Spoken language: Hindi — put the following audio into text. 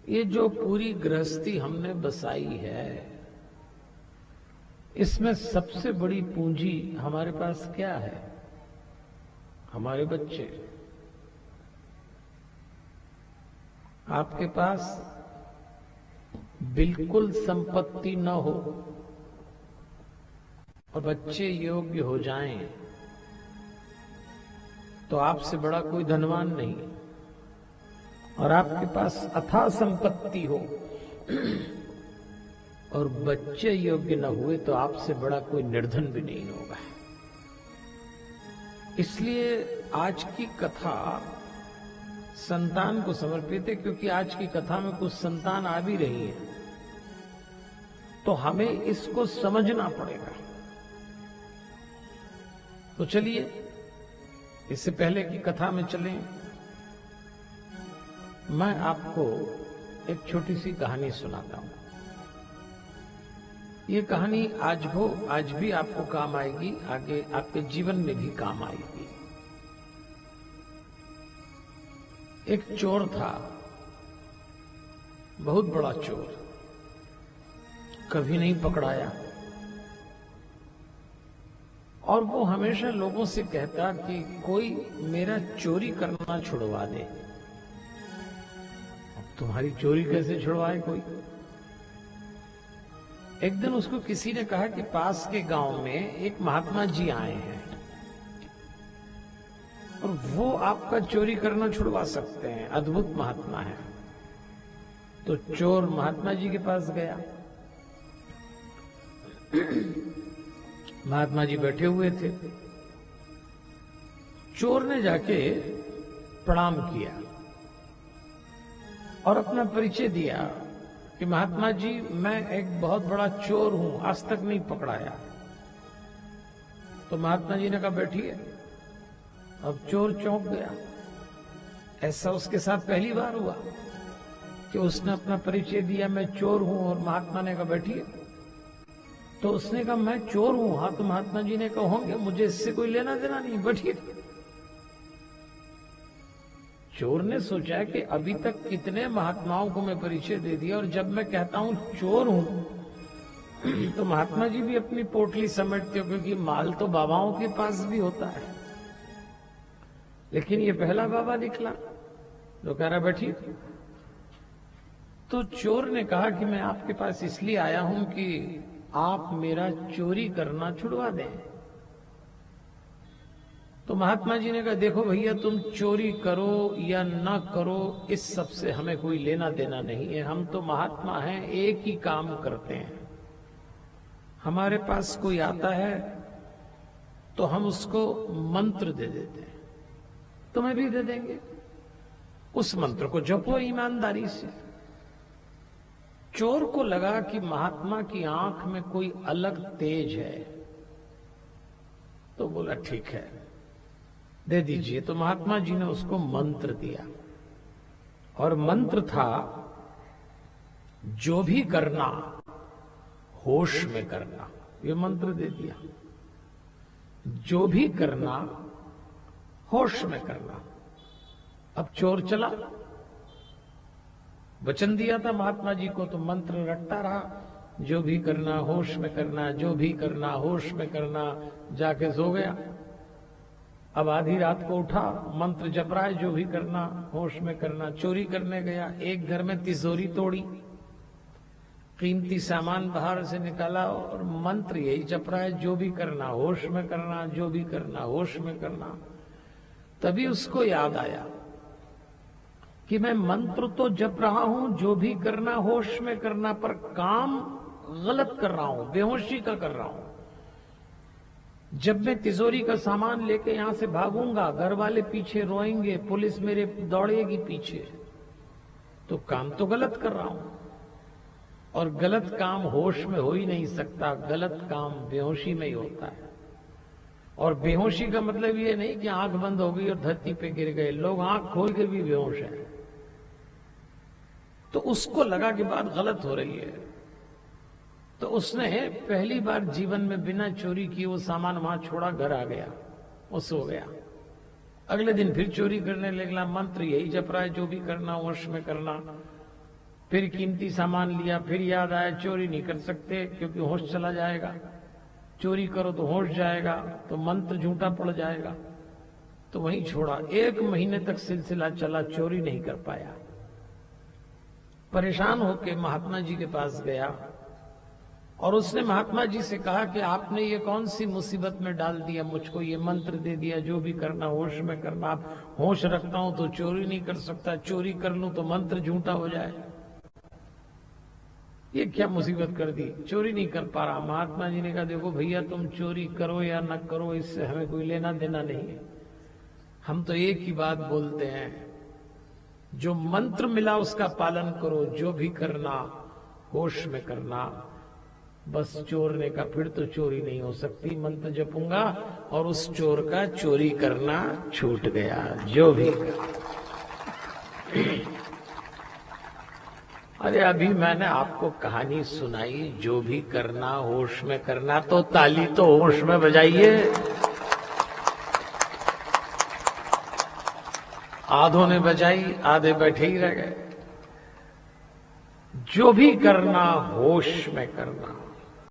ये जो पूरी गृहस्थी हमने बसाई है, इसमें सबसे बड़ी पूंजी हमारे पास क्या है? हमारे बच्चे। आपके पास बिल्कुल संपत्ति न हो और बच्चे योग्य हो जाएं, तो आपसे बड़ा कोई धनवान नहीं। और आपके पास अथाह संपत्ति हो और बच्चे योग्य न हुए, तो आपसे बड़ा कोई निर्धन भी नहीं होगा। इसलिए आज की कथा संतान को समर्पित है, क्योंकि आज की कथा में कुछ संतान आ भी रही है, तो हमें इसको समझना पड़ेगा। तो चलिए, इससे पहले की कथा में चलें, मैं आपको एक छोटी सी कहानी सुनाता हूं। ये कहानी आज भी आपको काम आएगी, आगे आपके जीवन में भी काम आएगी। एक चोर था, बहुत बड़ा चोर, कभी नहीं पकड़ाया, और वो हमेशा लोगों से कहता कि कोई मेरा चोरी करना छुड़वा दे। अब तुम्हारी चोरी कैसे छुड़वाए कोई? एक दिन उसको किसी ने कहा कि पास के गांव में एक महात्मा जी आए हैं और वो आपका चोरी करना छुड़वा सकते हैं, अद्भुत महात्मा है। तो चोर महात्मा जी के पास गया। महात्मा जी बैठे हुए थे। चोर ने जाके प्रणाम किया और अपना परिचय दिया कि महात्मा जी, मैं एक बहुत बड़ा चोर हूं, आज तक नहीं पकड़ाया। तो महात्मा जी ने कहा बैठिए। अब चोर चौंक गया। ऐसा उसके साथ पहली बार हुआ कि उसने अपना परिचय दिया, मैं चोर हूं, और महात्मा ने कहा बैठिए। तो उसने कहा मैं चोर हूं। हाँ, तो महात्मा जी ने कहा होंगे, मुझे इससे कोई लेना देना नहीं, बैठिए। चोर ने सोचा कि अभी तक कितने महात्माओं को मैं परिचय दे दिया, और जब मैं कहता हूं चोर हूं तो महात्मा जी भी अपनी पोटली समेटते हो, क्योंकि माल तो बाबाओं के पास भी होता है। लेकिन ये पहला बाबा निकला जो कह रहा बैठिए। तो चोर ने कहा कि मैं आपके पास इसलिए आया हूं कि आप मेरा चोरी करना छुड़वा दें। तो महात्मा जी ने कहा देखो भैया, तुम चोरी करो या ना करो, इस सब से हमें कोई लेना देना नहीं है। हम तो महात्मा हैं, एक ही काम करते हैं। हमारे पास कोई आता है तो हम उसको मंत्र दे देते हैं, तुम्हें भी दे देंगे। उस मंत्र को जपो ईमानदारी से। चोर को लगा कि महात्मा की आंख में कोई अलग तेज है, तो बोला ठीक है, दे दीजिए। तो महात्मा जी ने उसको मंत्र दिया, और मंत्र था जो भी करना होश में करना। ये मंत्र दे दिया, जो भी करना होश में करना। अब चोर चला, वचन दिया था महात्मा जी को, तो मंत्र रटता रहा, जो भी करना होश में करना, जो भी करना होश में करना। जाके सो गया। अब आधी रात को उठा, मंत्र जप रहा है, जो भी करना होश में करना। चोरी करने गया, एक घर में तिजोरी तोड़ी, कीमती सामान बाहर से निकाला, और मंत्र यही जप रहा है, जो भी करना होश में करना, जो भी करना होश में करना। तभी उसको याद आया कि मैं मंत्र तो जप रहा हूं, जो भी करना होश में करना, पर काम गलत कर रहा हूं, बेहोशी का कर रहा हूं। जब मैं तिजोरी का सामान लेके यहां से भागूंगा, घर वाले पीछे रोएंगे, पुलिस मेरे दौड़ेगी पीछे, तो काम तो गलत कर रहा हूं। और गलत काम होश में हो ही नहीं सकता, गलत काम बेहोशी में ही होता है। और बेहोशी का मतलब ये नहीं कि आंख बंद हो गई और धरती पे गिर गए, लोग आंख खोल के भी बेहोश हैं। तो उसको लगा कि बात गलत हो रही है, तो उसने पहली बार जीवन में बिना चोरी किए वो सामान वहां छोड़ा, घर आ गया, वो सो गया। अगले दिन फिर चोरी करने लगा, मंत्र यही जप रहा है, जो भी करना होश में करना। फिर कीमती सामान लिया, फिर याद आया चोरी नहीं कर सकते क्योंकि होश चला जाएगा, चोरी करो तो होश जाएगा, तो मंत्र झूठा पड़ जाएगा, तो वहीं छोड़ा। 1 महीने तक सिलसिला चला, चोरी नहीं कर पाया। परेशान होकर महात्मा जी के पास गया और उसने महात्मा जी से कहा कि आपने ये कौन सी मुसीबत में डाल दिया मुझको, ये मंत्र दे दिया जो भी करना होश में करना। आप होश रखता हूं तो चोरी नहीं कर सकता, चोरी कर लूं तो मंत्र झूठा हो जाए, ये क्या मुसीबत कर दी, चोरी नहीं कर पा रहा। महात्मा जी ने कहा देखो भैया, तुम चोरी करो या न करो इससे हमें कोई लेना देना नहीं है, हम तो एक ही बात बोलते हैं, जो मंत्र मिला उसका पालन करो, जो भी करना होश में करना। बस चोर ने कहा फिर तो चोरी नहीं हो सकती, मंत्र जपूंगा, और उस चोर का चोरी करना छूट गया। जो भी अरे अभी मैंने आपको कहानी सुनाई, जो भी करना होश में करना, तो ताली तो होश में बजाइए। आधों ने बजाई, आधे बैठे ही रह गए। जो भी करना होश में करना।